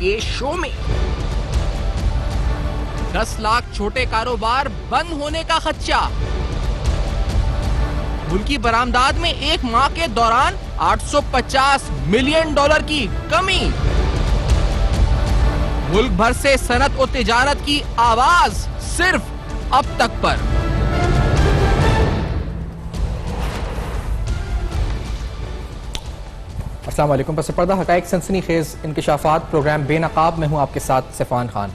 के शो में। 10 लाख छोटे कारोबार बंद होने का खदशा। मुल्की बरामदात में एक माह के दौरान $850 मिलियन की कमी। मुल्क भर से सनत और तिजारत की आवाज सिर्फ अब तक पर। अस्सलाम वालेकुम। पस पर्दा हकाइक सनसनीखेज इंकिशाफात प्रोग्राम बेनकाब में हूं आपके साथ सिफान खान।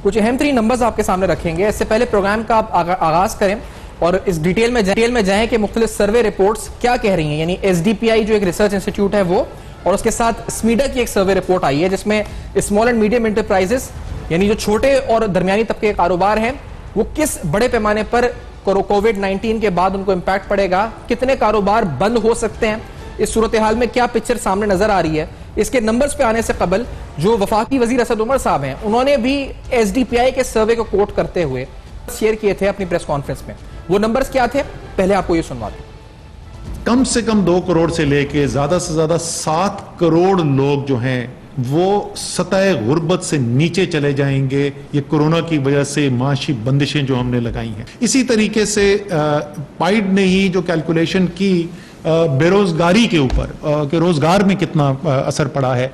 कुछ अहम तरीन नंबर्स आपके सामने रखेंगे। इससे पहले प्रोग्राम का आप आगाज करें और इस डिटेल में जाएं कि मुख्तलिफ सर्वे रिपोर्ट्स क्या कह रही हैं। यानी SDPI जो एक रिसर्च इंस्टीट्यूट है वो, और उसके साथ स्मीडा की एक सर्वे रिपोर्ट आई है जिसमें स्मॉल एंड मीडियम एंटरप्राइजेस यानी जो छोटे और दरमियानी तबके के कारोबार हैं वो किस बड़े पैमाने पर कोविड-19 के बाद उनको इम्पैक्ट पड़ेगा, कितने कारोबार बंद हो सकते हैं, इस सूरत हाल में क्या पिक्चर सामने नजर आ रही है। इसके नंबर्स पे आने से कबल जो वफाकी वजीर असद उमर साहब हैं उन्होंने भी SDPI के सर्वे को कोट करते हुए शेयर किए थे अपनी प्रेस कॉन्फ्रेंस में। वो नंबर्स क्या थे, पहले आपको ये सुनवा दूं। कम से कम 2 करोड़ से लेके ज्यादा से ज्यादा 7 करोड़ लोग जो हैं वो सतह गुर्बत से नीचे चले जाएंगे, ये कोरोना की वजह से माशी बंदिशें जो हमने लगाई हैं। इसी तरीके से पाइड ने ही जो कैलकुलेशन की बेरोजगारी के ऊपर कि रोजगार में कितना असर पड़ा है,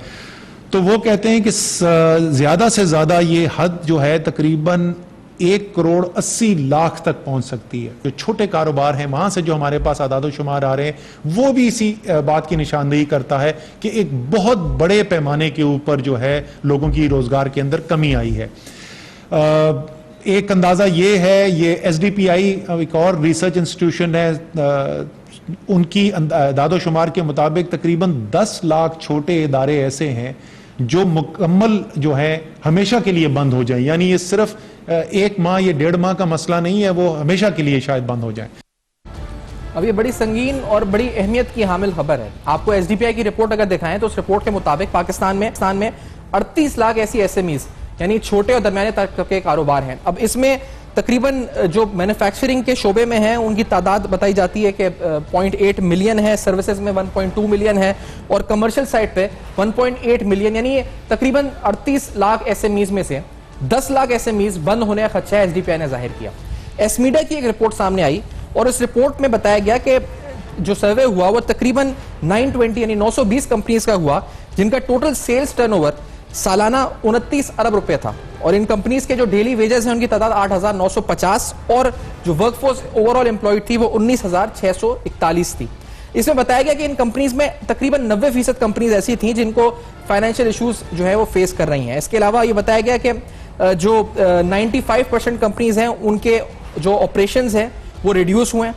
तो वो कहते हैं कि ज्यादा से ज्यादा ये हद जो है तकरीबन 1,80,00,000 तक पहुंच सकती है। जो छोटे कारोबार हैं वहां से जो हमारे पास आदाद शुमार आ रहे हैं वो भी इसी बात की निशानदेही करता है कि एक बहुत बड़े पैमाने के ऊपर जो है लोगों की रोजगार के अंदर कमी आई है। एक अंदाजा ये है, ये SDPI एक और रिसर्च इंस्टीट्यूशन है, उनकी आदाद शुमार के मुताबिक तकरीबन 10 लाख छोटे इदारे ऐसे हैं जो मुकम्मल जो है हमेशा के लिए बंद हो जाए। यानी ये सिर्फ 1 माह या 1.5 माह का मसला नहीं है, वो हमेशा के लिए शायद बंद हो जाए। अब ये बड़ी संगीन और बड़ी अहमियत की हामिल खबर है। आपको SDPI की रिपोर्ट अगर दिखाएं तो उस रिपोर्ट के मुताबिक पाकिस्तान में 38 लाख ऐसी SMEs यानी छोटे और दरमियाने तबके के कारोबार हैं। अब इसमें तकरीबन जो मैन्युफैक्चरिंग के शोबे में है उनकी तादाद बताई जाती है कि 0.8 मिलियन है, सर्विसेज में 1.2 मिलियन है और कमर्शियल साइड पे 1.8 मिलियन, यानी तकरीबन 38 लाख SMEs में से 10 लाख SMEs बंद होने का खदशा SDPI ने जाहिर किया। एस्मीडा की एक रिपोर्ट सामने आई और इस रिपोर्ट में बताया गया कि जो सर्वे हुआ वो तकरीबन 920 यानी 920 कंपनीज का हुआ जिनका टोटल सेल्स टर्नओवर सालाना 29 अरब रुपए था और इन कंपनीज के जो डेली वेजेस हैं उनकी तादाद 8,950 और जो वर्कफोर्स ओवरऑल एम्प्लॉयड थी वो 19,641 थी। इसमें बताया गया कि इन कंपनीज में तकरीबन 90% कंपनीज ऐसी थी जिनको फाइनेंशियल इश्यूज जो है वो फेस कर रही हैं। इसके अलावा ये बताया गया कि जो 95% कंपनीज हैं उनके जो ऑपरेशंस हैं वो रिड्यूस हुए हैं।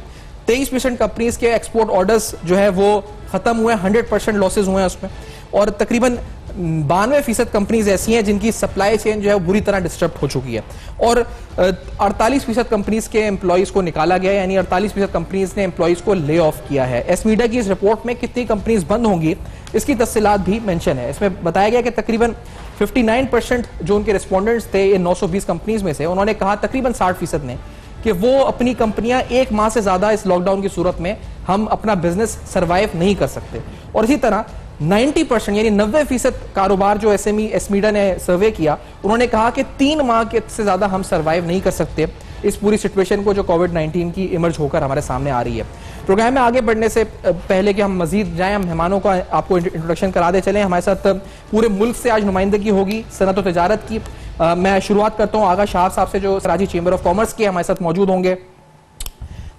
23% कंपनीज के एक्सपोर्ट ऑर्डर्स जो है वो खत्म हुए, 100% लॉसेज हुए हैं उसमें, और तकरीबन 92% कंपनीज ऐसी हैं जिनकी सप्लाई चेन जो है बुरी तरह डिस्टर्ब हो चुकी है और 48% कंपनीज के एम्प्लॉइज को निकाला गया, यानी 48% कंपनीज ने एम्प्लॉइज को ले ऑफ किया है। एस्मीडा की इस रिपोर्ट में कितनी कंपनीज बंद होंगी इसकी तफसीलात भी मेंशन है। इसमें बताया गया कि तकरीबन 59% जो उनके रिस्पोंडेंट्स थे ये 920 कंपनीज में से, उन्होंने कहा तकरीबन 60% ने कि वो अपनी कंपनियां 1 माह से ज्यादा इस लॉकडाउन की सूरत में हम अपना बिजनेस सर्वाइव नहीं कर सकते। और इसी तरह 90% यानी 90% कारोबार जो एस्मीडा ने सर्वे किया उन्होंने कहा कि 3 माह के से ज्यादा हम सर्वाइव नहीं कर सकते इस पूरी सिचुएशन को जो कोविड-19 की इमर्ज होकर हमारे सामने आ रही है। प्रोग्राम में आगे बढ़ने से पहले कि हम मजीद जाएं, हम मेहमानों का आपको इंट्रोडक्शन करा दे चलें। हमारे साथ पूरे मुल्क से आज नुमाइंदगी होगी सनत और तिजारत की। मैं शुरुआत करता हूँ आगा शाह साहब से जो कराची चेंबर ऑफ कॉमर्स के हमारे साथ मौजूद होंगे।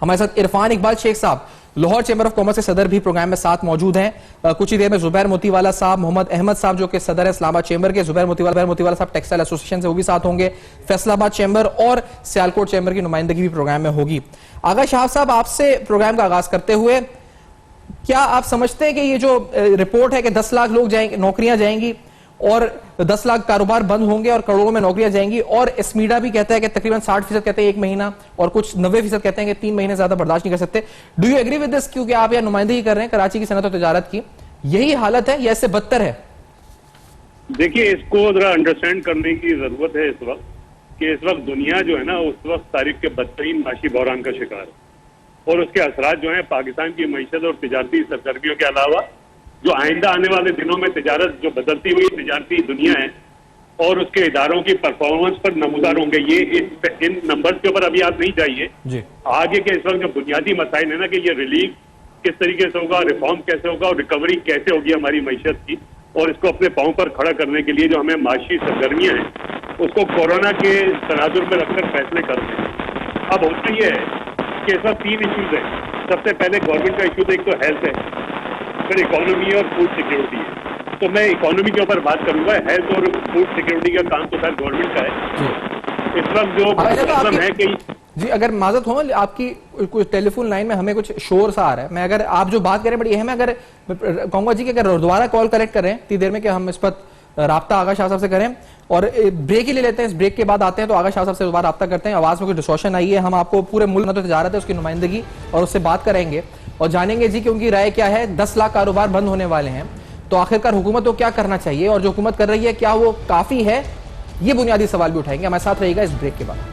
हमारे साथ इरफान इकबाल शेख साहब लाहौर चेंबर ऑफ कॉमर्स के सदर भी प्रोग्राम में साथ मौजूद हैं। कुछ ही देर में जुबैर मोतीवाला साहब, मोहम्मद अहमद साहब जो कि सदर है इस्लामाबाद चेंबर के, जुबैर मोतीवाला साहब टेक्सटाइल एसोसिएशन से वो भी साथ होंगे, फैसलाबाद चेंबर और सियालकोट चेंबर की नुमाइंदगी भी प्रोग्राम में होगी। आगा शाह साहब आपसे प्रोग्राम का आगाज करते हुए, क्या आप समझते हैं कि ये जो रिपोर्ट है कि 10 लाख लोग जाएंगे, नौकरियां जाएंगी और 10 लाख कारोबार बंद होंगे और करोड़ों में नौकरियां जाएंगी, और एस्मीडा भी कहता है कि तकरीबन 60% कहते हैं 1 महीना और कुछ 90% कहते हैं कि 3 महीने ज्यादा बर्दाश्त नहीं कर सकते। Do you agree with this? क्योंकि आप यहाँ नुमाइंदगी कर रहे हैं कराची की सनत और तिजारत की, यही हालत है या इससे बदतर है? देखिए, इसको जरा अंडरस्टैंड करने की जरूरत है इस वक्त कि इस वक्त दुनिया जो है ना उस वक्त तारीख के बदतरीन माशी बहरान का शिकार है और उसके असरात जो है पाकिस्तान की मईशत और तिजारती सरगर्मियों के अलावा जो आइंदा आने वाले दिनों में तिजारत जो बदलती हुई तिजारती दुनिया है और उसके इदारों की परफॉर्मेंस पर नमूदार होंगे। ये इन नंबर्स के ऊपर अभी आप नहीं जाइए जी। आगे के इस वक्त जो बुनियादी मसाइल है ना, कि ये रिलीफ किस तरीके से होगा, रिफॉर्म कैसे होगा और रिकवरी कैसे होगी हमारी मैशत की, और इसको अपने पांव पर खड़ा करने के लिए जो हमें माशी सरगर्मियां हैं उसको कोरोना के तनाजुर में रखकर फैसले करते हैं। अब होता यह है कि इस वक्त 3 इश्यूज है। सबसे पहले गवर्नमेंट का इशू एक तो हेल्थ है, फिर इकोनॉमी और फूड सिक्योरिटी है। तो मैं इकोनॉमी के ऊपर बात करूंगा, हेल्थ और फूड सिक्योरिटी का काम तो खैर गवर्नमेंट का है। इस वक्त जो प्रॉब्लम है कि जी, अगर माजरत हो, आपकी कुछ टेलीफोन लाइन में हमें कुछ शोर सा आ रहा है। मैं अगर आप जो बात करें बड़ी अहम है, अगर कहूंगा जी कि अगर दोबारा कॉल कनेक्ट करें इतनी देर में कि हम इस पर राब्ता आगा शाह साहब से करें और ब्रेक ही ले लेते हैं। इस ब्रेक के बाद आते हैं तो आगा शाह साहब से दोबारा राब्ता करते हैं। आवाज में कुछ डिस्टॉर्शन आई है, हम आपको पूरे मुल्क में तजारत है उसकी नुमाइंदगी और उससे बात करेंगे और जानेंगे जी कि उनकी राय क्या है। 10 लाख कारोबार बंद होने वाले हैं, तो आखिरकार हुकूमत को क्या करना चाहिए और जो हुकूमत कर रही है क्या वो काफी है, ये बुनियादी सवाल भी उठाएंगे। हमारे साथ रहेगा इस ब्रेक के बाद।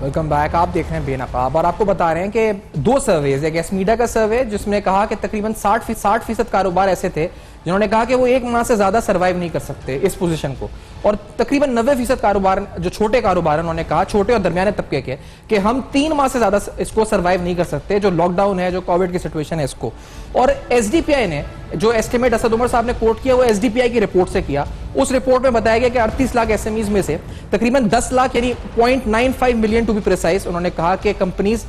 Welcome back. आप देख रहे हैं बेनकाब और आपको बता रहे हैं कि 2 सर्वेज, एक एसमीडा का सर्वे जिसमें कहा कि तकरीबन 60% कारोबार ऐसे थे जिन्होंने कहा कि वो 1 माह से ज्यादा सरवाइव नहीं कर सकते इस पोजीशन को, और तकरीबन 90% कारोबार जो छोटे कारोबार हैं उन्होंने कहा, छोटे और दरमियाने तबके के, कि हम 3 माह से ज्यादा इसको सरवाइव नहीं कर सकते, जो लॉकडाउन है, जो कोविड की सिचुएशन है इसको। और एसडीपीआई ने जो एस्टिमेट असद उमर साहब ने कोट किया वो एसडीपीआई की रिपोर्ट से किया। उस रिपोर्ट में बताया गया कि 38 लाख एसएमईज में से तकरीबन 10 लाख यानी 0.95 मिलियन टू बी प्रिसाइज, उन्होंने कहा कि कंपनीज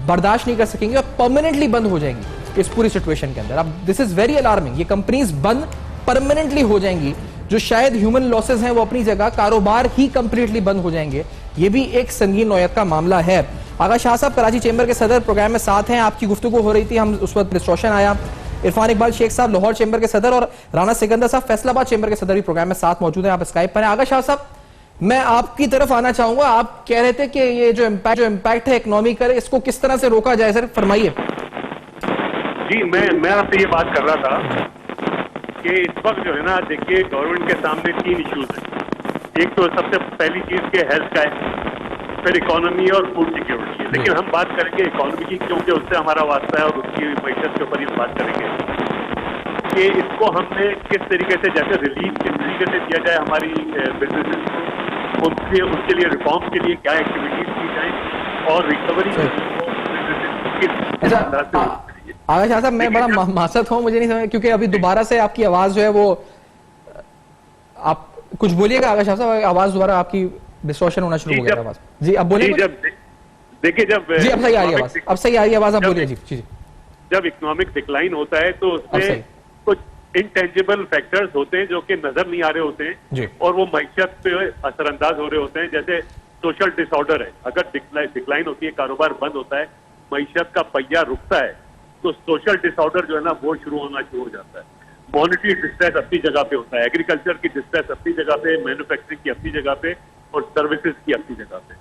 बर्दाश्त नहीं कर सकेंगी और परमानेंटली बंद हो जाएंगी इस पूरी सिचुएशन के अंदर। अब दिस इज वेरी अलार्मिंग, ये कंपनीज बंद परमानेंटली हो जाएंगी, जो शायद ह्यूमन लॉसेस हैं वो अपनी जगह, कारोबार ही कंप्लीटली बंद हो जाएंगे। ये भी एक संगीन नौयत का मामला है। आगा शाह साहब कराची चेंबर के सदर प्रोग्राम में साथ हैं, आपकी गुफ्तगू हो रही थी, हम उस वक्त डिस्ट्रॉशन आया। इरफान इकबाल शेख साहब लाहौर चेंबर के सदर और राना सिकंदर साहब फैसलाबाद चेंबर के सदर भी प्रोग्राम में साथ मौजूद हैं, आप स्काइप पर हैं। आगा शाह साहब, मैं आपकी तरफ आना चाहूंगा। आप कह रहे थे कि ये जो इम्पैक्ट है इकोनॉमी का, इसको किस तरह से रोका जाए, सर फरमाइए। जी, मैं आपसे ये बात कर रहा था कि इस वक्त जो है ना, देखिए गवर्नमेंट के सामने 3 इश्यूज हैं। एक तो सबसे पहली चीज के हेल्थ का है, फिर इकोनॉमी और फूड सिक्योरिटी है। लेकिन हम बात करेंगे इकोनॉमी की, क्योंकि उससे हमारा वास्ता है और उसकी मैशत के ऊपर ही बात करेंगे कि इसको हमने किस तरीके से, जैसे रिलीफ किस तरीके से दिया जाए हमारी बिजनेस को, उसके लिए रिफॉर्म के लिए क्या एक्टिविटीज की जाए और रिकवरी आगा शाह साहब, मैं बड़ा मासत हूँ, मुझे नहीं समझ, क्योंकि अभी दोबारा से आपकी आवाज जो है वो, आप कुछ बोलिएगा आगा शाह साहब, आवाज दोबारा आपकी डिस्टॉर्शन होना शुरू हो गया आवाज। जी अब बोलिए। देखिए जी अब सही आ रही है आवाज, अब सही आ रही है आवाज, आप बोलिए। जी जी। जब इकोनॉमिक डिक्लाइन होता है तो उसमें कुछ इनटेंजिबल फैक्टर्स होते हैं जो कि नजर नहीं आ रहे होते हैं और वो मैशत पे असरअंदाज हो रहे होते हैं। जैसे सोशल डिसऑर्डर है, अगर डिक्लाइन होती है, कारोबार बंद होता है, मैशत का पहिया रुकता है, तो सोशल डिसऑर्डर जो है ना वो शुरू होना शुरू हो जाता है। मॉनिटरी डिस्ट्रेस अपनी जगह पे होता है, एग्रीकल्चर की डिस्ट्रेस अपनी जगह पे, मैन्युफैक्चरिंग की अपनी जगह पे और सर्विसेज की अपनी जगह पे।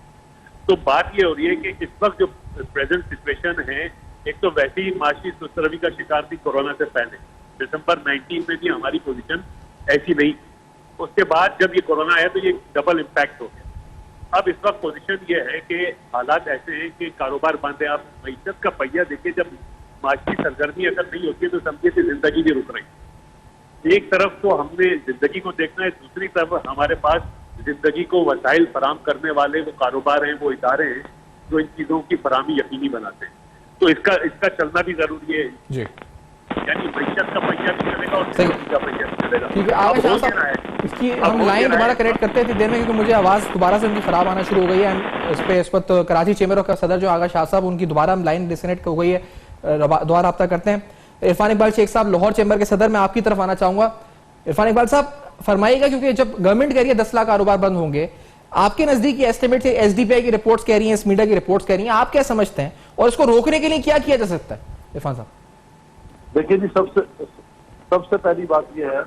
तो बात ये हो रही है कि इस वक्त जो प्रेजेंट सिचुएशन है, एक तो वैसे ही माशी सुस्तरवी का शिकार थी कोरोना से पहले, दिसंबर 19 में भी हमारी पोजीशन ऐसी नहीं थी। उसके बाद जब ये कोरोना आया तो ये डबल इम्पैक्ट हो गया। अब इस वक्त पोजीशन ये है कि हालात ऐसे हैं कि कारोबार बंद है। आप मैशत का पहिया देखिए, जब माशी सरगर्मी अगर नहीं होती है तो समझिए कि जिंदगी भी रुक रही। एक तरफ तो हमने जिंदगी को देखना है, दूसरी तरफ हमारे पास जिंदगी को वसाइल फराम करने वाले वो कारोबार हैं, वो इदारे हैं जो इन चीजों की फरामी यकीनी बनाते हैं। तो इसका चलना भी जरूरी है जी। यानी मैशत का पहिया भी चलेगा और जिंदगी का पहिया भी चलेगा। ठीक है आगा शाह साहब, इसकी हम लाइन दोबारा कनेक्ट करते थे देर में, क्योंकि मुझे आवाज दोबारा से उनकी खराब आना शुरू हो गई है। इस वक्त कराची चेंबर का सदर जो आगा शाह साहब, उनकी दोबारा हम लाइन डिस्कनेक्ट हो गई है, दोबारा राब्ता करते हैं। इरफान इकबाल शेख साहब लाहौर चेंबर के सदर, मैं आपकी तरफ आना चाहूंगा। इरफान इकबाल साहब फरमाइएगा, क्योंकि जब गवर्नमेंट कह रही है 10 लाख कारोबार बंद होंगे, आपके नजदीक एस्टिमेट है, एसडीपीआई की रिपोर्ट्स कह रही हैं, मीडिया की रिपोर्ट्स कह रही हैं, आप क्या समझते हैं और इसको रोकने के लिए क्या किया जा सकता है? इरफान साहब देखिए जी, सबसे पहली बात यह है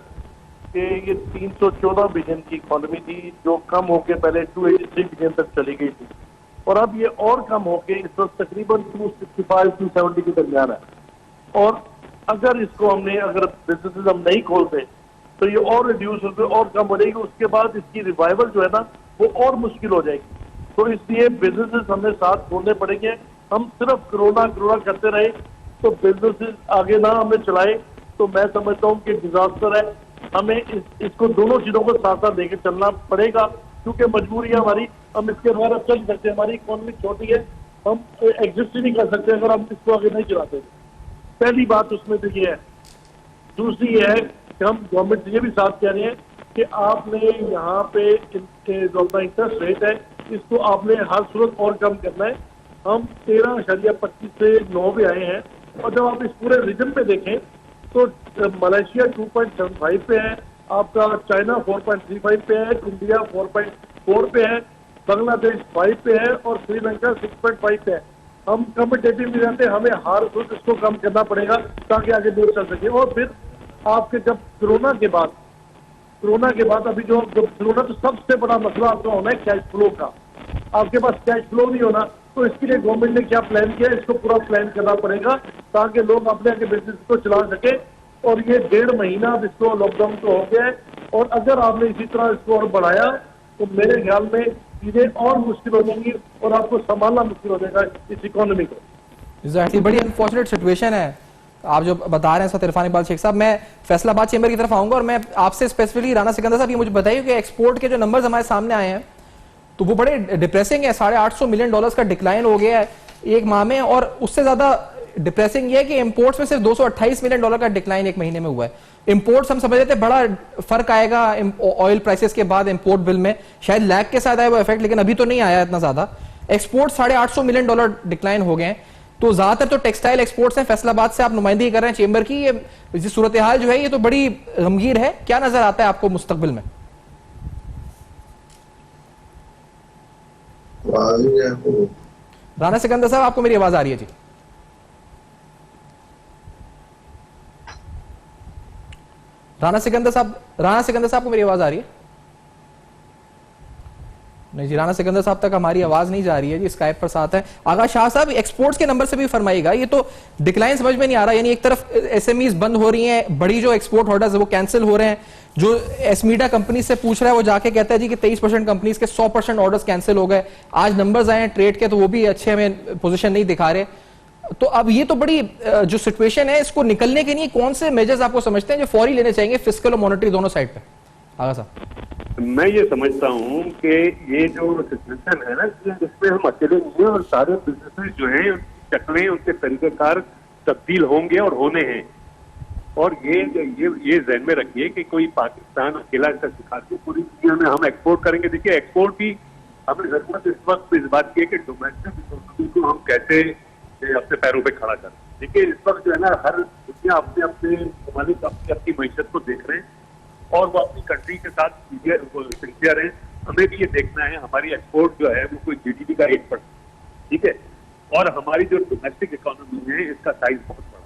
कि ये 314 बिलियन की इकोनॉमी थी जो कम होकर पहले 283 बिलियन तक चली गई थी। और अब ये और कम होके इस वक्त तकरीबन 265-270 के दरमियान है। और अगर इसको अगर बिजनेसेस हम नहीं खोलते तो ये और रिड्यूस होते और कम हो जाएगी। उसके बाद इसकी रिवाइवल जो है ना वो और मुश्किल हो जाएगी। तो इसलिए बिजनेसेस हमें साथ खोलने पड़ेंगे। हम सिर्फ कोरोना करते रहे तो बिजनेसेस आगे ना हमें चलाए तो मैं समझता हूँ कि डिजास्टर है। हमें इसको दोनों चीजों को साथ साथ लेके चलना पड़ेगा, क्योंकि मजबूरी है हमारी। हम इसके द्वारा चल सकते हैं, हमारी इकोनॉमी छोटी है, हम एग्जिस्ट ही नहीं कर सकते अगर हम इसको आगे नहीं चलाते। पहली बात उसमें तो ये है। दूसरी ये है कि हम गवर्नमेंट से ये भी साथ कह रहे हैं कि आपने यहाँ पे जो अपना इंटरेस्ट रेट है इसको आपने हर सूरत और कम करना है। हम 13.25 से 9 पे आए हैं, और जब आप इस पूरे रीजन पे देखें तो मलेशिया 2.75 पे है, आपका चाइना 4.35 पे है, इंडिया 4.4 पे है, बांग्लादेश 5 पे है और श्रीलंका 6.5 पे है। हम कम्पिटेटिव नहीं रहते, हमें हर वक्त इसको कम करना पड़ेगा ताकि आगे दूर चल सके। और फिर आपके जब कोरोना के बाद अभी जो कोरोना तो सबसे बड़ा मसला आपका होना है कैश फ्लो का। आपके पास कैश फ्लो नहीं होना, तो इसके लिए गवर्नमेंट ने क्या प्लान किया, इसको पूरा प्लान करना पड़ेगा ताकि लोग अपने आगे बिजनेस को चला सके। और ये 1.5 महीना अब इसको लॉकडाउन तो हो गया है, और अगर आपने इसी तरह इसको और बढ़ाया तो मेरे ख्याल में चीजें और मुश्किल हो जाएंगी और आपको संभालना मुश्किल हो जाएगा इस इकोनॉमी को। एग्जैक्टली, बड़ी अनफॉर्चुनेट सिचुएशन है आप जो बता रहे हैं इरफान इकबाल शेख साहब। मैं फैसलाबाद चेंबर की तरफ आऊंगा और मैं आपसे स्पेसिफिकली राणा सिकंदर साहब ये मुझे बताइए कि एक्सपोर्ट के जो नंबर्स हमारे सामने आए हैं तो वो बड़े डिप्रेसिंग है। $850 मिलियन का डिक्लाइन हो गया है एक माह में, और उससे ज्यादा डिप्रेसिंग ये है कि इंपोर्ट्स में सिर्फ $228 मिलियन का डिक्लाइन एक महीने में हुआ है। इंपोर्ट्स हम समझ रहे थे बड़ा फर्क आएगा ऑयल प्राइसेस के बाद इंपोर्ट बिल में, शायद लैग के साथ आया वो इफेक्ट, लेकिन अभी तो नहीं आया इतना ज्यादा। एक्सपोर्ट $850 मिलियन डिक्लाइन हो गए हैं। तो ज्यादातर तो टेक्सटाइल एक्सपोर्ट्स हैं। फैसलाबाद से आप नुमाइंदगी कर रहे हैं चेंबर की, ये सूरत हाल जो है ये तो बड़ी गमगीर है। क्या नजर आता है आपको मुस्तकबिल में? राणा सिकंदर साहब, आपको मेरी आवाज आ रही है? जी, राणा सिकंदर साहब को मेरी आवाज आ रही है? नहीं जी, राणा सिकंदर साहब तक हमारी आवाज नहीं जा रही है जी, स्काइप पर साथ है। आगा शाह साहब, एक्सपोर्ट्स के नंबर से भी फरमाइएगा, ये तो डिक्लाइन समझ में नहीं आ रहा। यानी एक तरफ एसएमईज बंद हो रही हैं, बड़ी जो एक्सपोर्ट ऑर्डर्स है वो कैंसिल हो रहे हैं। जो एसमीडा कंपनी से पूछ रहा है वो जाके कहता है जी कि 23% कंपनीज के 100% ऑर्डर्स कैंसिल हो गए। आज नंबर्स आए हैं ट्रेड के तो वो भी अच्छे हमें पोजीशन नहीं दिखा रहे। तो अब ये तो बड़ी जो सिचुएशन है, इसको निकलने के लिए कौन से मेजर्स आपको समझते हैं जो फौरी लेने चाहिए फिस्कल और मॉनेटरी दोनों साइड पे? आगा साहब, मैं ये समझता हूँ कि ये जो सिचुएशन है ना, जिसमें हम अकेले नहीं हैं और सारे बिजनेसेस जो हैं शक्लें, उनके तरीकेकार तब्दील होंगे और होने हैं। और ये जहन में रखिए कि कोई पाकिस्तान अकेला इसका शिकार नहीं, पूरी दुनिया में हम एक्सपोर्ट करेंगे। देखिए, एक्सपोर्ट की हमें जरूरत इस वक्त इस बात की है कि डोमेस्टिक इकोनॉमी को हम कैसे अपने पैरों पे खड़ा करें। देखिए, इस वक्त जो है ना, हर दुनिया अपने ममालिक अपनी मीशत को देख रहे हैं और वो अपनी कंट्री के साथ सिंसियर है। हमें भी ये देखना है हमारी एक्सपोर्ट जो है वो कोई जीडीपी का 1%, ठीक है, और हमारी जो डोमेस्टिक इकोनॉमी है इसका साइज बहुत बड़ा।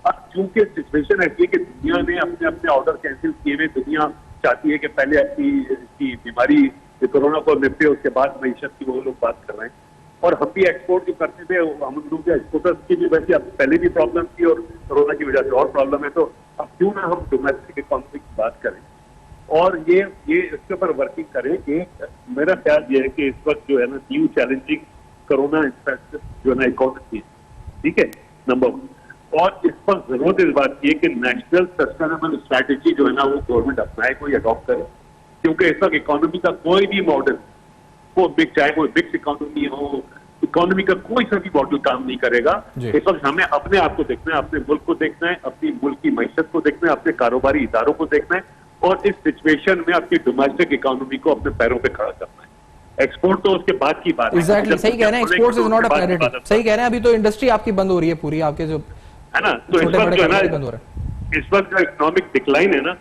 अब चूंकि सिचुएशन ऐसी है कि दुनिया ने अपने ऑर्डर कैंसिल किए हुए, दुनिया चाहती है कि पहले अपनी बीमारी कोरोना को निपटे, उसके बाद मईशत की वो लोग बात कर रहे हैं। और हम भी एक्सपोर्ट जो करते थे, हम लोग के एक्सपोर्टर्स की भी वैसे पहले भी प्रॉब्लम थी और कोरोना की वजह से और प्रॉब्लम है। तो अब क्यों ना हम डोमेस्टिक इकोनॉमी की बात करें और ये इसके ऊपर वर्किंग करें। कि मेरा ख्याल ये है कि इस वक्त जो है ना, न्यू चैलेंजिंग कोरोना इम्पैक्ट जो है ना इकोनॉमी है, ठीक है, नंबर 1। और इस पर जरूरत इस बात की है कि नेशनल सस्टेनेबल स्ट्रैटेजी जो है ना वो गवर्नमेंट अपनाए, कोई अडॉप्ट करे। क्योंकि इस वक्त इकोनॉमी का कोई भी मॉडल, चाहे वो मिक्स इकोनॉमी हो, इकोनॉमी का कोई सा भी मॉडल काम नहीं करेगा। इस वक्त हमें अपने आप को देखना है, अपने मुल्क को देखना है, अपनी मुल्क की मईशत को देखना है, अपने कारोबारी इदारों को देखना है और इस सिचुएशन में अपनी डोमेस्टिक इकोनॉमी को अपने पैरों पे खड़ा करना है। एक्सपोर्ट तो उसके बाद की बात है। एग्जैक्टली, सही कह रहे हैं, export is not a priority. सही कह रहे हैं, अभी तो इंडस्ट्री आपकी बंद हो रही है पूरी, आपके जो है ना। तो इस वक्त जो है ना, इस वक्त जो इकोनॉमिक डिक्लाइन है ना,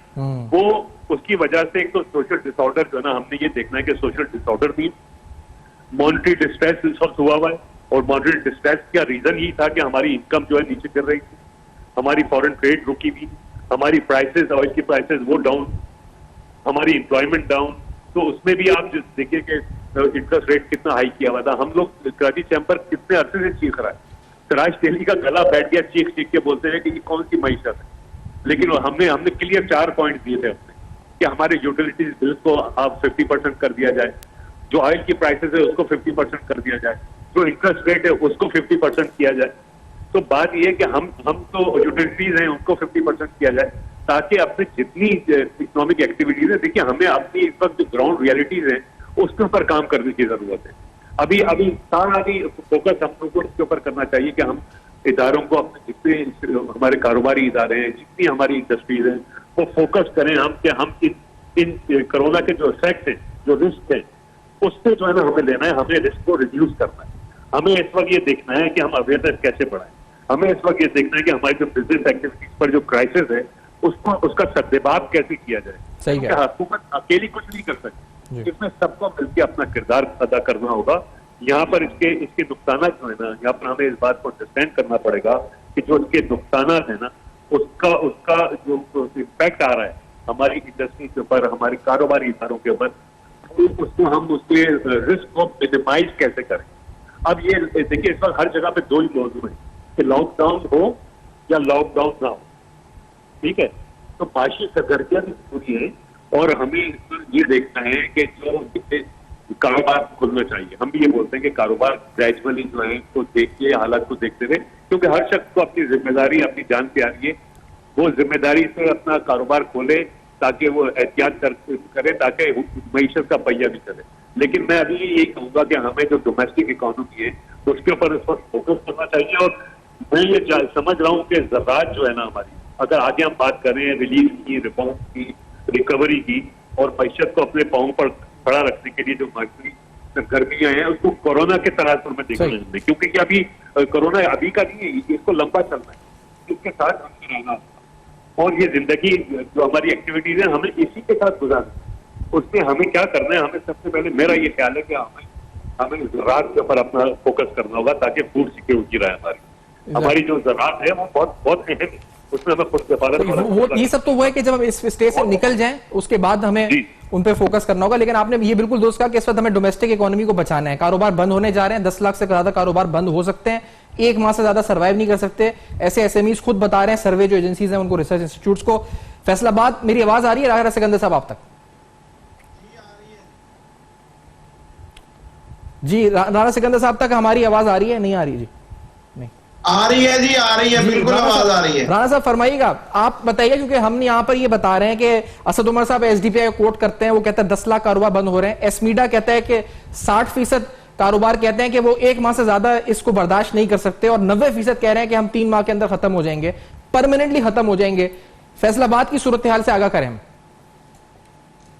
वो उसकी वजह से एक तो सोशल डिसऑर्डर जो है ना, हमने ये देखना है कि सोशल डिसऑर्डर भी, मॉनेटरी डिस्ट्रेस इस वक्त हुआ है। और मॉनेटरी डिस्ट्रेस का रीजन यही था कि हमारी इनकम जो है नीचे गिर रही थी, हमारी फॉरेन ट्रेड रुकी हुई, हमारी प्राइसेस, ऑयल की प्राइसेस वो डाउन, हमारी एम्प्लॉयमेंट डाउन। तो उसमें भी आप देखिए कि इंटरेस्ट रेट कितना हाई किया हुआ था। हम लोग कराची चैम्बर कितने अरसे से चीख रहा है, सिराज तेली का गला बैठ गया चीख चीख के बोलते हैं कि ये कौन सी मैशत है। लेकिन हमने क्लियर 4 पॉइंट दिए थे अपने कि हमारे यूटिलिटीज बिल को आप 50% कर दिया जाए, जो ऑयल की प्राइसेस है उसको 50% कर दिया जाए, जो इंटरेस्ट रेट है उसको 50% किया जाए। तो बात यह है कि हम तो यूटिलिटीज हैं उनको 50% किया जाए, ताकि अपने जितनी इकोनॉमिक एक्टिविटीज है, देखिए हमें अपनी इस वक्त जो ग्राउंड रियलिटीज हैं उसके ऊपर काम करने की जरूरत है। अभी सारा फोकस हम लोग को इसके ऊपर करना चाहिए कि हम इदारों को, अपने जितने हमारे कारोबारी इदारे हैं, जितनी हमारी इंडस्ट्रीज हैं, वो फोकस करें हम कि हम इन कोरोना के जो इफेक्ट हैं, जो रिस्क है, उससे जो है ना हमें लेना है, हमें रिस्क को रिड्यूस करना है। हमें इस वक्त ये देखना है कि हम अवेयरनेस कैसे बढ़ाएं, हमें इस वक्त ये देखना है कि हमारी जो बिजनेस एक्टिविटीज पर जो क्राइसिस है उसका सद्देबाब कैसे किया जाए। सही है, हुकूमत अकेली कुछ नहीं कर सकती, इसमें सबको मिलकर अपना किरदार अदा करना होगा। यहाँ पर इसके नुकसान जो है ना, यहाँ पर हमें इस बात को अंडरस्टैंड करना पड़ेगा कि जो इसके नुकसान है ना, उसका जो इम्पैक्ट आ रहा है हमारी इंडस्ट्री के ऊपर, हमारे कारोबारी इदारों के ऊपर, उसको हम उसके रिस्क को मिनिमाइज कैसे करें। अब ये देखिए, इस वक्त हर जगह पे 2 ही मौजूद है कि लॉकडाउन हो या लॉकडाउन ना हो, ठीक है। तो माशी सरगर्मियां भी पूरी है और हमें ये देखना है कि जो कारोबार खुलना चाहिए। हम भी ये बोलते हैं कि कारोबार ग्रेजुअली जो है तो देखिए, हालात को देखते हुए, क्योंकि हर शख्स को अपनी जिम्मेदारी अपनी जान पे आ रही है, वो जिम्मेदारी से अपना कारोबार खोले ताकि वो एहतियात करे, ताकि मईशत का पहिया भी चले। लेकिन मैं अभी यही कहूंगा कि हमें जो डोमेस्टिक इकोनॉमी है उसके ऊपर इस वक्त फोकस करना चाहिए। और मैं ये समझ रहा हूँ कि ज़राअत जो है ना हमारी, अगर आगे हम बात कर रहे हैं रिलीफ की, रिफॉर्म की, रिकवरी की, और मईशत को अपने पांव पर खड़ा रखने के लिए जो माशी सरगर्मियां हैं उसको कोरोना के तनाजुर में देखना है, क्योंकि अभी कोरोना अभी का नहीं है, इसको लंबा चलना है, इसके साथ हमको रहना है। और ये जिंदगी जो हमारी एक्टिविटीज है हमें इसी के साथ गुजारना है। उसमें हमें क्या करना है, हमें सबसे पहले मेरा ये ख्याल है कि हमें ज़राअत के ऊपर अपना फोकस करना होगा ताकि फूड सिक्योरिटी रहे। हमारी जो ज़राअत है वो बहुत अहम है, उसमें हमें खुद वो ये सब तो वो है कि जब हम इस स्टेज से निकल जाएं उसके बाद हमें उन पे फोकस करना होगा। लेकिन आपने ये बिल्कुल दोस्त कहा कि इस वक्त हमें डोमेस्टिक इकोनॉमी को बचाना है। कारोबार बंद होने जा रहे हैं, 10 लाख से ज्यादा कारोबार बंद हो सकते हैं, 1 माह से ज्यादा सर्वाइव नहीं कर सकते, ऐसे एसएमईज खुद बता रहे हैं, सर्वे जो एजेंसीज हैं उनको, रिसर्च इंस्टीट्यूट्स को। फैसलाबाद, मेरी आवाज आ रही है राणा सिकंदर साहब आप तक? जी राणा सिकंदर साहब तक हमारी आवाज आ रही है? नहीं आ रही? जी आ रही है जी, आ रही है, बिल्कुल आवाज आ रही है। राणा साहब फरमाइएगा, आप बताइए, क्योंकि हम यहाँ पर ये बता रहे हैं कि असद उमर साहब एसडीपीआई को कोट करते हैं, वो कहते हैं 10 लाख कारोबार बंद हो रहे हैं। एसमीडा कहता है कि 60% कारोबार कहते हैं कि वो 1 माह से ज्यादा इसको बर्दाश्त नहीं कर सकते, और 90% कह रहे हैं कि हम 3 माह के अंदर खत्म हो जाएंगे, परमानेंटली खत्म हो जाएंगे। फैसलाबाद की सूरत हाल से आगाह करें।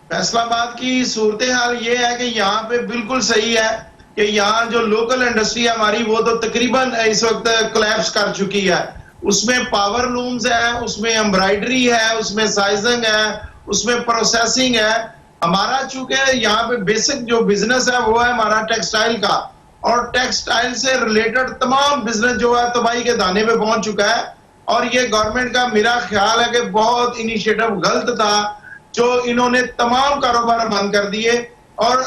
फैसलाबाद की सूरत हाल ये है कि यहाँ पे बिल्कुल सही है कि यहाँ जो लोकल इंडस्ट्री है हमारी, वो तो तकरीबन इस वक्त कोलैप्स कर चुकी है। उसमें पावर लूम्स है, उसमें एम्ब्रॉयडरी है, उसमें साइजिंग है, उसमें प्रोसेसिंग है। हमारा चूंकि यहाँ पे बेसिक जो बिजनेस है वो है हमारा टेक्सटाइल का, और टेक्सटाइल से रिलेटेड तमाम बिजनेस जो है तबाही के दाने पे पहुंच चुका है। और ये गवर्नमेंट का मेरा ख्याल है कि बहुत इनिशिएटिव गलत था जो इन्होंने तमाम कारोबार बंद कर दिए, और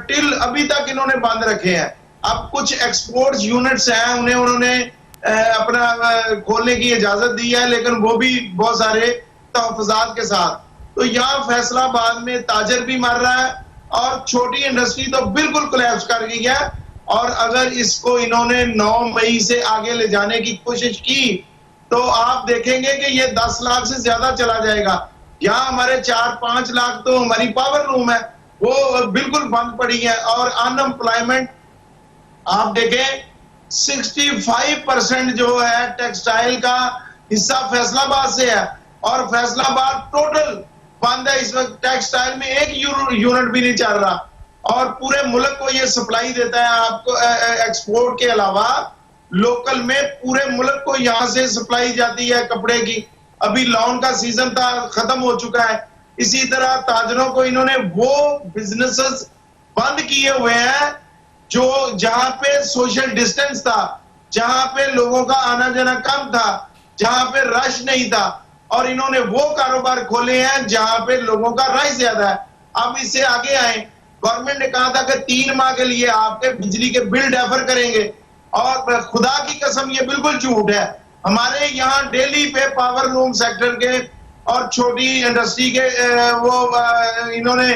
टिल अभी तक इन्होंने बंद रखे हैं। अब कुछ एक्सपोर्ट यूनिट्स हैं, उन्होंने अपना खोलने की इजाजत दी है, लेकिन वो भी बहुत सारे तहफ़्फ़ुज़ात के साथ। तो यहाँ फैसलाबाद में ताजर भी मर रहा है और छोटी इंडस्ट्री तो बिल्कुल कोलैप्स कर गई है। और अगर इसको इन्होंने 9 मई से आगे ले जाने की कोशिश की तो आप देखेंगे कि ये 10 लाख से ज्यादा चला जाएगा। यहाँ हमारे 4-5 लाख तो हमारी पावर लूम है वो बिल्कुल बंद पड़ी है। और अनएम्प्लॉयमेंट आप देखें 65% जो है टेक्सटाइल का हिस्सा फैसलाबाद से है, और फैसलाबाद टोटल बंद है इस वक्त। टेक्सटाइल में एक यूनिट भी नहीं चल रहा, और पूरे मुल्क को ये सप्लाई देता है आपको एक्सपोर्ट के अलावा। लोकल में पूरे मुल्क को यहाँ से सप्लाई जाती है कपड़े की। अभी लॉन का सीजन था, खत्म हो चुका है। इसी तरह ताजरों को इन्होंने वो बिजनेसेस बंद किए हुए हैं जो जहां पे सोशल डिस्टेंस था, जहां पे लोगों का आना जाना कम था, जहां पे रश नहीं था, और इन्होंने वो कारोबार खोले हैं जहां पे लोगों का रश ज्यादा है। अब इससे आगे आए, गवर्नमेंट ने कहा था कि 3 माह के लिए आपके बिजली के बिल डेफर करेंगे, और खुदा की कसम ये बिल्कुल झूठ है। हमारे यहाँ डेली पे पावर लूम सेक्टर के और छोटी इंडस्ट्री के इन्होंने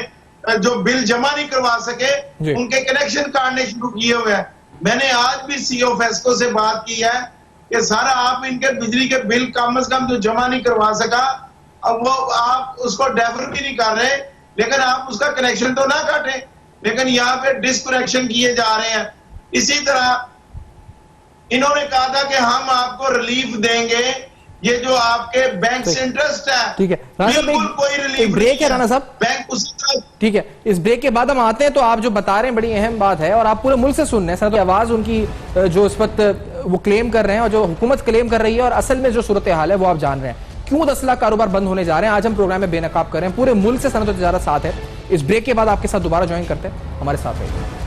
जो बिल जमा नहीं करवा सके, उनके कनेक्शन काटने शुरू किए हुए हैं। मैंने आज भी सीईओ फेस्को से बात की है कि सारा आप इनके बिजली के बिल कम से कम जो जमा नहीं करवा सका, अब वो आप उसको डेफर भी नहीं कर रहे, लेकिन आप उसका कनेक्शन तो ना काटें, लेकिन यहाँ पे डिस्कनेक्शन किए जा रहे हैं। इसी तरह इन्होंने कहा था कि हम आपको रिलीफ देंगे, ये जो आपके बैंक से इंटरेस्ट है, ठीक है राणा साहब, कोई रिलीफ एक ब्रेक है राणा साहब, बैंक उसी तरह। ठीक है, इस ब्रेक के बाद हम आते हैं। तो आप जो बता रहे हैं बड़ी अहम बात है, और आप पूरे मुल्क से सुन रहे हैं सर, तो आवाज उनकी जो इस वक्त वो क्लेम कर रहे हैं और जो हुकूमत क्लेम कर रही है, और असल में जो सूरत हाल है वो आप जान रहे हैं। क्यों 10 लाख कारोबार बंद होने जा रहे हैं, आज हम प्रोग्राम में बेनकाब कर रहे हैं। पूरे मुल्क से सनअत तिजारत साथ है। इस ब्रेक के बाद आपके साथ दोबारा ज्वाइन करते हैं, हमारे साथ रहिए।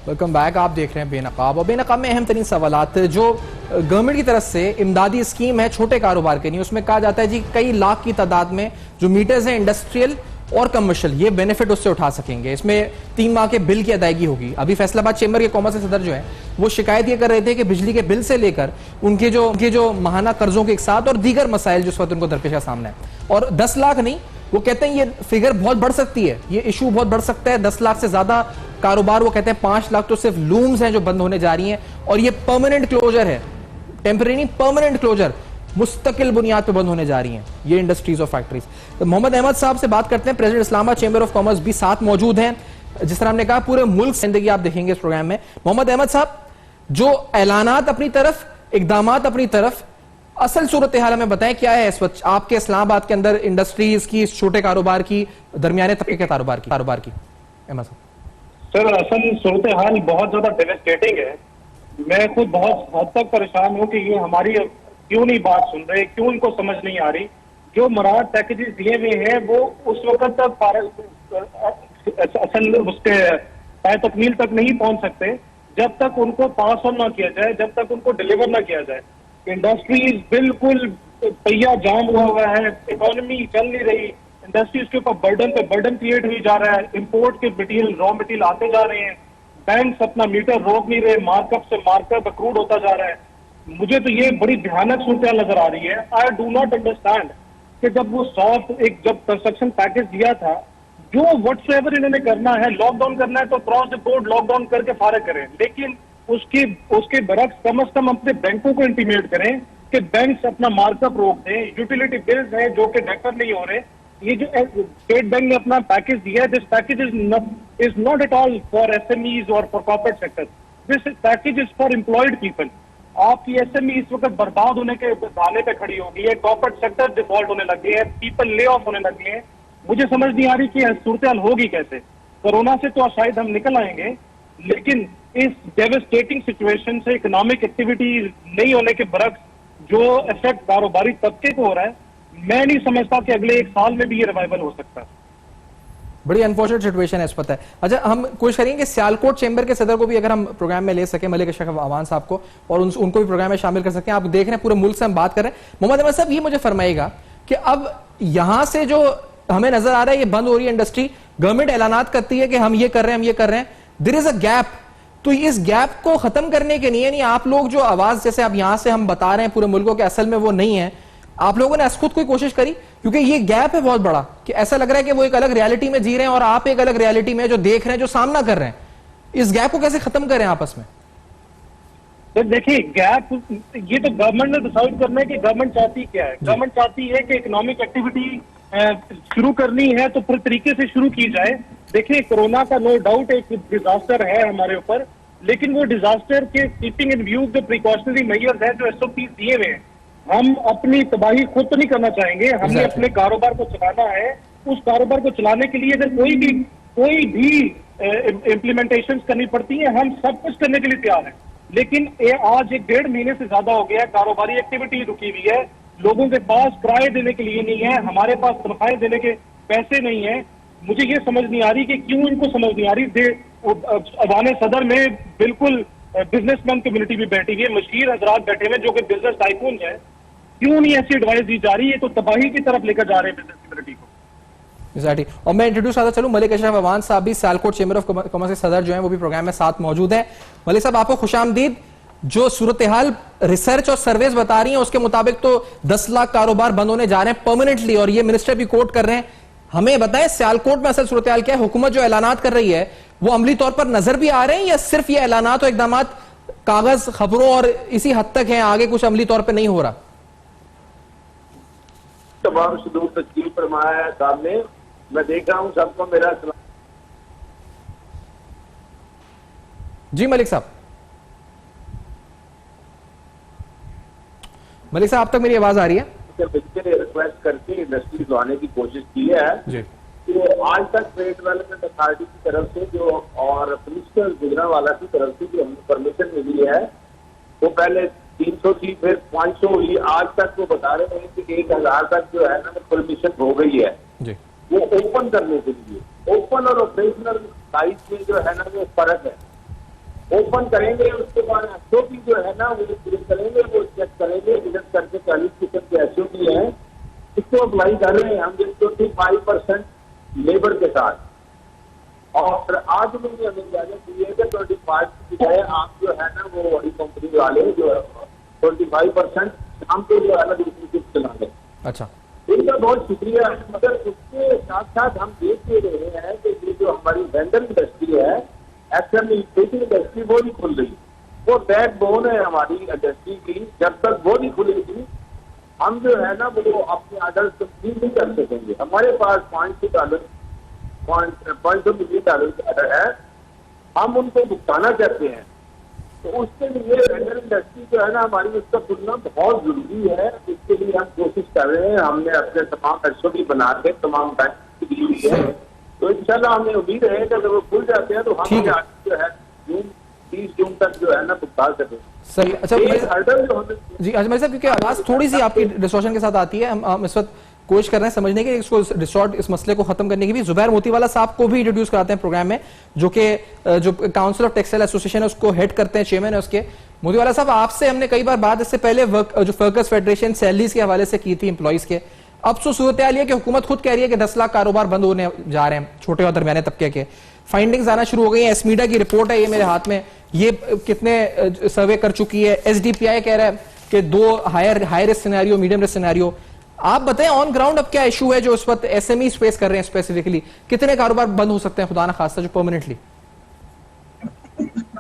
Welcome back. आप देख रहे हैं बेनकाब, और बेनकाब में अहम तरीन सवालात जो गवर्नमेंट की तरफ से इमदादी स्कीम है छोटे कारोबार के लिए, उसमें कहा जाता है जी कई लाख की तादाद में जो मीटर्स हैं इंडस्ट्रियल और कमर्शियल, ये बेनिफिट उससे उठा सकेंगे। इसमें 3 माह के बिल की अदायगी होगी। अभी फैसलाबाद चेंबर के कॉमर्स के सदर जो है वो शिकायत ये कर रहे थे कि बिजली के बिल से लेकर उनके जो माहाना कर्जों के एक साथ और दीगर मसाइल जो इस वक्त उनको दरपेश का सामना है, और 10 लाख नहीं, वो कहते हैं ये फिगर बहुत बढ़ सकती है, ये इशू बहुत बढ़ सकता है। 10 लाख से ज्यादा कारोबार, वो कहते हैं 5 लाख तो सिर्फ लूम्स हैं जो बंद होने जा रही हैं, और ये परमानेंट क्लोजर है, टेम्परेरी परमानेंट क्लोजर, मुस्तकिल बुनियाद पे बंद होने जा रही हैं ये इंडस्ट्रीज और फैक्ट्रीज। तो मोहम्मद अहमद साहब से बात करते हैं, president Islamabad chamber of commerce भी साथ मौजूद हैं। जिस तरह हमने कहा पूरे मुल्क जिंदगी आप देखेंगे इस प्रोग्राम में। मोहम्मद अहमद साहब, जो ऐलानात अपनी तरफ, इकदामात अपनी तरफ, असल सूरत हाल में बताएं क्या है इस वक्त आपके इस्लामाबाद के अंदर इंडस्ट्रीज की, छोटे कारोबार की, दरमियाने तबके के कारोबार की। अहमद साहब सर, असल सूरत हाल बहुत ज्यादा डेवेस्टेटिंग है। मैं खुद बहुत हद तक परेशान हूँ कि ये हमारी क्यों नहीं बात सुन रहे, क्यों इनको समझ नहीं आ रही। जो मराहत पैकेजेस दिए हुए हैं वो उस वक्त तक असल उसके तकमील तक नहीं पहुंच सकते जब तक उनको पास ऑन ना किया जाए, जब तक उनको डिलीवर ना किया जाए। इंडस्ट्रीज बिल्कुल पहिया जाम हुआ है, इकोनॉमी चल नहीं रही, इंडस्ट्रीज के ऊपर बर्डन पे बर्डन क्रिएट हुई जा रहा है, इंपोर्ट के मटीरियल, रॉ मटीरियल आते जा रहे हैं, बैंक्स अपना मीटर रोक नहीं रहे, मार्कअप से मार्कअप अक्रूड होता जा रहा है। मुझे तो ये बड़ी भयानक सूरत नजर आ रही है। आई डू नॉट अंडरस्टैंड कि जब वो जब कंस्ट्रक्शन पैकेज दिया था, जो व्हाट्सएवर इन्होंने करना है, लॉकडाउन करना है तो क्रॉस द बोर्ड लॉकडाउन करके फारग करें, लेकिन उसके बरक्स कम से कम अपने बैंकों को इंटीमेट करें कि बैंक्स अपना मार्कअप रोक दें। यूटिलिटी बिल्स हैं जो कि डेफर नहीं हो रहे। ये जो स्टेट बैंक ने अपना पैकेज दिया है, this package is not at all for SMEs और for corporate sector, this package is for employed people. आपकी एसएमई इस वक्त बर्बाद होने के दाने पे खड़ी हो गई है, कॉर्पोरेट सेक्टर डिफॉल्ट होने लगे हैं, पीपल ले ऑफ होने लगे हैं। मुझे समझ नहीं आ रही कि सूरत हाल होगी कैसे। कोरोना से तो शायद हम निकल आएंगे, लेकिन इस डेवेस्टेटिंग सिचुएशन से इकोनॉमिक एक्टिविटी नहीं होने के बरक्स जो इफेक्ट कारोबारी तबके को हो रहा है, मैं नहीं समझता कि अगले 1 साल में भी ये रिवाइवल हो सकता है। बड़ी अनफॉर्चुनेट सिचुएशन है इस पता है। अच्छा, हम कोशिश करेंगे कि सियालकोट चेंबर के सदर को भी अगर हम प्रोग्राम में ले सके, मलिक अशरफ अवान साहब को, और उनको भी प्रोग्राम में शामिल कर सकते हैं। आप देख रहे हैं पूरे मुल्क से हम बात कर रहे हैं। मोहम्मद अहमद साहब, ये मुझे फरमाइएगा कि अब यहां से जो हमें नजर आ रहा है ये बंद हो रही है इंडस्ट्री, गवर्नमेंट ऐलानात करती है कि हम ये कर रहे हैं, हम ये कर रहे हैं, देयर इज अ गैप। तो इस गैप को खत्म करने के लिए, यानी आप लोग जो आवाज जैसे अब यहां से हम बता रहे हैं पूरे मुल्कों के, असल में वो नहीं है, आप लोगों ने खुद कोई कोशिश करी? क्योंकि ये गैप है बहुत बड़ा कि ऐसा लग रहा है कि वो एक अलग रियलिटी में जी रहे हैं और आप एक अलग रियलिटी में जो देख रहे हैं, जो सामना कर रहे हैं। इस गैप को कैसे खत्म करें आपस में? तो देखिए, गैप ये तो गवर्नमेंट ने डिसाइड करना है कि गवर्नमेंट चाहती क्या है। गवर्नमेंट चाहती है कि इकोनॉमिक एक्टिविटी शुरू करनी है तो पूरे तरीके से शुरू की जाए। देखिए, कोरोना का नो डाउट एक डिजास्टर है हमारे ऊपर, लेकिन वो डिजास्टर के कीपिंग इन व्यू जो प्रिकॉशनरी मेजर्स हैं, जो एसओपी दिए हुए हैं, हम अपनी तबाही खुद तो नहीं करना चाहेंगे। हमने अपने कारोबार को चलाना है। उस कारोबार को चलाने के लिए अगर कोई भी इम्प्लीमेंटेशन करनी पड़ती है, हम सब कुछ करने के लिए तैयार हैं। लेकिन आज 1-1.5 महीने से ज्यादा हो गया है, कारोबारी एक्टिविटी रुकी हुई है, लोगों के पास किराए देने के लिए नहीं है, हमारे पास तनख्वाहें देने के पैसे नहीं है। मुझे ये समझ नहीं आ रही कि क्यों इनको समझ नहीं आ रही। अवाने सदर में बिल्कुल बिजनेसमैन कम्युनिटी भी बैठी हुई है, मशीर हजरात बैठे हुए जो कि बिजनेस टाइकून है, क्यों नहीं ऐसी एडवाइस दी जा रही है? तो तबाही की तरफ लेकर जा रहे हैं बिजनेस कम्युनिटी को। Exactly. और मैं इंट्रोड्यूस करता चलूं, मलिक अशरफ अवान साहब भी सियालकोट चेंबर ऑफ कॉमर्स के सदर जो हैं वो भी प्रोग्राम में साथ मौजूद हैं। मलिक साहब, आपको खुशामदीद। जो सूरत हाल रिसर्च और सर्वेस बता रही हैं उसके मुताबिक तो 10 लाख कारोबार बंद होने जा रहे हैं परमानेंटली, और ये मिनिस्टर भी कोट कर रहे हैं। हमें बताएं सियालकोट में असल सूरत हाल क्या है? हुकूमत जो ऐलानात कर रही है वो अमली तौर पर नजर भी आ रहे हैं, या सिर्फ ये ऐलानात और इकदाम कागज खबरों और इसी हद तक है, आगे कुछ अमली तौर पर नहीं हो रहा? तमाम सुदूर तस्कील फरमाया है सामने, मैं देख रहा हूं सबको मेरा सलाम। जी मलिक साहब, मलिक साहब, अब तक मेरी आवाज आ रही है? रिक्वेस्ट करके इंडस्ट्री को आने की कोशिश की है जी। कि आज तक ट्रेड डेवलपमेंट अथॉरिटी की तरफ से जो और प्रिंसिपल गुजरांवाला की तरफ से जो हमें परमिशन मिली है वो पहले 300 थी, फिर 500 हुई, आज तक वो बता रहे हैं कि 1000 तक जो है ना परमिशन हो गई है जी। वो ओपन करने के लिए। ओपन और ऑपरेशनल साइट में जो है ना वो फर्क है। ओपन करेंगे उसके बाद एसओपी जो है ना वो करेंगे, वो चेक करेंगे, विजिट करके 40% के एसओपी है इसको अप्लाई कर रहे हैं हम 25% लेबर के साथ। और आज उन्होंने हमें इजाजत दी है कि 25 की बजाय आप जो है ना वो बड़ी कंपनी वाले जो 25% शाम को जो है ना दूसरी शिफ्ट चला दें। अच्छा, इनका बहुत शुक्रिया है, मगर उसके साथ साथ हम देख ले रहे हैं कि ये जो हमारी वेंडर इंडस्ट्री है, एसएमई इंडस्ट्री वो नहीं खुल रही। वो बैकबोन है हमारी इंडस्ट्री की, जब तक वो नहीं खुलेगी हम जो है ना वो अपने ऑर्डर कंप्लीट नहीं कर सकेंगे। हमारे पास $500 मिलियन का ऑर्डर है, हम उनको भुगताना चाहते हैं, तो उसके लिए वेंडर इंडस्ट्री जो है ना हमारी उसका खुलना बहुत जरूरी है। इसके लिए हम कोशिश कर रहे हैं, हमने अपने तमाम एसओपी बना के तमाम बैंक दी हुई है, तो इंशाल्लाह हमें उम्मीद है कि अगर वो खुल जाते हैं तो हम जो है 30 जून तक जो है ना भुगतान सकें। सही। अच्छा हर्डल जो हमें जी अजमेर साहब, क्योंकि आवाज थोड़ी सी आपकी डिस्टॉर्शन के साथ आती है, हम इस वक्त कोशिश कर रहे हैं समझने की इसको डिस्टॉर्ट इस मसले को खत्म करने की भी। जुबैर मोतीवाला साहब को भी इंट्रोड्यूस कराते हैं प्रोग्राम में, जो कि जो काउंसिल ऑफ टेक्सटाइल एसोसिएशन है उसको हेड करते हैं, चेयरमैन है उसके। मोतीवाला साहब, आपसे हमने कई बार बात इससे पहले जो वर्कर्स फेडरेशन सैलरीज के हवाले से की थी एम्प्लॉइज के। अब तो सूरत हाल है कि हुकूमत खुद कह रही है कि 10 लाख कारोबार बंद होने जा रहे हैं छोटे और दरमियाने तबके के। फाइंडिंग्स आना शुरू हो गई हैं, एसमीडा की रिपोर्ट है ये मेरे हाथ में, ये कितने सर्वे कर चुकी है। एसडीपीआई कह रहा है कि 2 higher risk scenario, medium risk scenario. आप बताएं ऑन ग्राउंड अब क्या इशू है जो इस वक्त एसएमई फेस कर रहे हैं स्पेसिफिकली? कितने कारोबार बंद हो सकते हैं खुदा ना खास्ता जो परमानेंटली?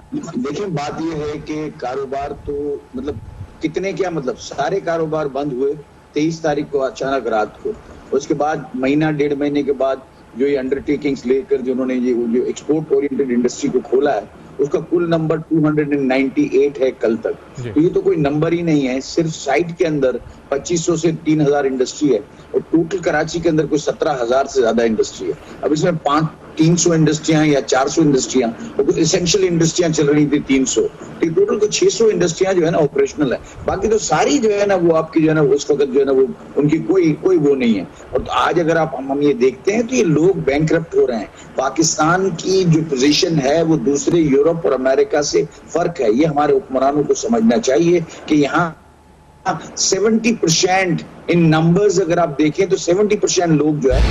देखिए, बात यह है कि कारोबार तो मतलब कितने क्या मतलब सारे कारोबार बंद हुए 23 तारीख को अचानक रात को। उसके बाद महीना 1.5 महीने के बाद जो ये अंडरटेकिंग्स लेकर जिन्होंने ये जो एक्सपोर्ट ओरिएंटेड इंडस्ट्री को खोला है उसका कुल नंबर 298 है कल तक। तो ये तो कोई नंबर ही नहीं है। सिर्फ साइट के अंदर 2500 से 3000 इंडस्ट्री है और टोटल कराची के अंदर कोई 17,000 से ज्यादा इंडस्ट्री है। अब इसमें 300 इंडस्ट्रियां या 400 इंडस्ट्रियां और कुछ एसेंशियल इंडस्ट्रियां चल रही थी 300, तो टोटल को 600 इंडस्ट्रियां जो है ना ऑपरेशनल है। बाकी तो सारी जो है ना वो आपकी जो है ना उस वक्त जो है ना वो उनकी कोई वो नहीं है। और तो आज अगर हम ये देखते हैं तो ये लोग बैंकरप्ट हो रहे हैं। पाकिस्तान की जो पोजीशन है वो दूसरे यूरोप और अमेरिका से फर्क है। ये हमारे हुक्मरानों को समझना चाहिए कि यहाँ 70% इन नंबर्स अगर आप देखें तो 70% लोग जो है